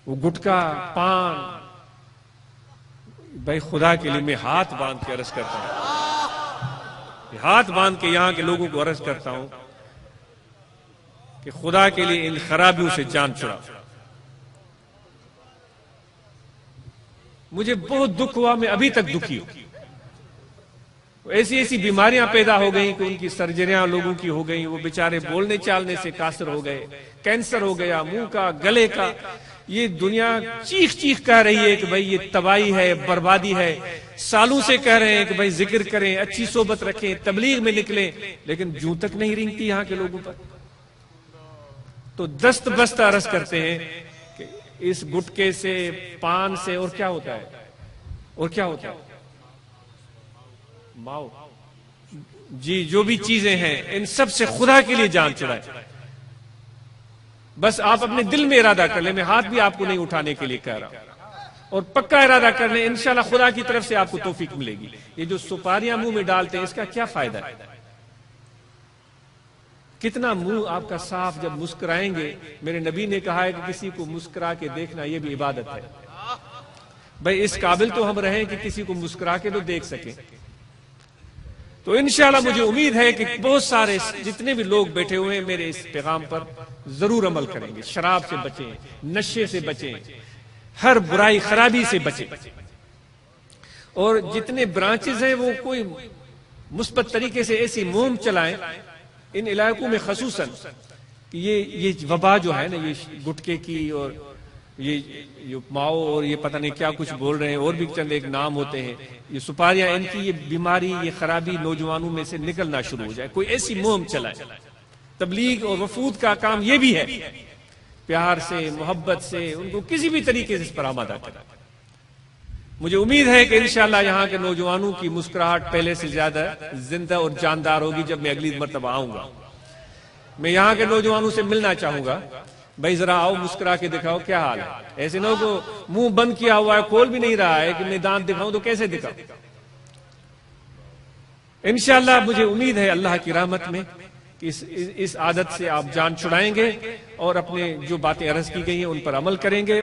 وہ گٹکا پان، بھائی خدا کے لیے میں ہاتھ باندھ کے عرض کرتا ہوں، ہاتھ باندھ کے یہاں کے لوگوں کو عرض کرتا ہوں کہ خدا کے لیے ان خرابیوں سے جان چھڑا۔ مجھے بہت دکھ ہوا، میں ابھی تک دکھی ہوں۔ ایسی ایسی بیماریاں پیدا ہو گئیں کہ ان کی سرجریاں لوگوں کی ہو گئیں، وہ بیچارے بولنے چالنے سے قاصر ہو گئے، کینسر ہو گیا منہ کا، گلے کا۔ یہ دنیا چیخ چیخ کہہ رہی ہے کہ بھئی یہ تباہی ہے، بربادی ہے۔ سالوں سے کہہ رہے ہیں کہ بھئی ذکر کریں، اچھی صحبت رکھیں، تبلیغ میں نکلیں، لیکن جوں تک نہیں رینگتی یہاں کے لوگوں پر۔ تو دست بست عرض کرتے ہیں کہ اس گٹکے سے، پان سے، اور کیا ہوتا ہے، اور کیا ہوتا ہے، ماؤ، جی جو بھی چیزیں ہیں، ان سب سے خدا کے لیے جان چھڑائے۔ بس آپ اپنے دل میں ارادہ کر لیں، میں ہاتھ بھی آپ کو نہیں اٹھانے کے لیے کہہ رہا ہوں، اور پکا ارادہ کر لیں، انشاءاللہ خدا کی طرف سے آپ کو توفیق ملے گی۔ یہ جو سپاریاں منہ میں ڈالتے ہیں، اس کا کیا فائدہ ہے؟ کتنا منہ آپ کا صاف جب مسکرائیں گے۔ میرے نبی نے کہا ہے کہ کسی کو مسکرا کے دیکھنا یہ بھی عبادت ہے۔ بھئی اس قابل تو ہم رہیں کہ کسی کو مسکرا کے تو دیکھ سکیں۔ تو انشاءاللہ مجھے امید ہے کہ بہت سارے جتنے بھی لوگ بیٹھے ہوئے ہیں میرے اس پیغام پر ضرور عمل کریں گے۔ شراب سے بچیں، نشے سے بچیں، ہر برائی خرابی سے بچیں، اور جتنے برانچز ہیں وہ کوئی مثبت طریقے سے ایسی مہم چلائیں ان علاقوں میں خصوصاً کہ یہ وبا جو ہے نا، یہ گٹکے کی اور یہ ماؤ اور یہ پتہ نہیں کیا کچھ بول رہے ہیں، اور بھی چند ایک نام ہوتے ہیں، یہ سپاریاں، ان کی یہ بیماری، یہ خرابی نوجوانوں میں سے نکلنا شروع ہو جائے۔ کوئی ایسی مہم چلائے۔ تبلیغ اور وفود کا کام یہ بھی ہے، پیار سے، محبت سے ان کو کسی بھی طریقے سے اس پر آمادہ کریں۔ مجھے امید ہے کہ انشاءاللہ یہاں کے نوجوانوں کی مسکراہٹ پہلے سے زیادہ زندہ اور جاندار ہوگی جب میں اگلی مرتبہ آؤں گا۔ میں یہاں کے نوجوانوں سے ملنا چاہوں گا، بھائی ذرا آؤ مسکرا کے دکھاؤ کیا حال ہے۔ ایسے نہ ہو کہ منہ بند کیا ہوا ہے، کھول بھی نہیں رہا ہے کہ میں دانت دکھاؤں تو کیسے دکھاؤں۔ انشاءاللہ مجھے امید ہے اللہ کی رحمت میں کہ اس عادت سے آپ جان چھڑائیں گے اور اپنے جو باتیں عرض کی گئی ہیں ان پر عمل کریں گے۔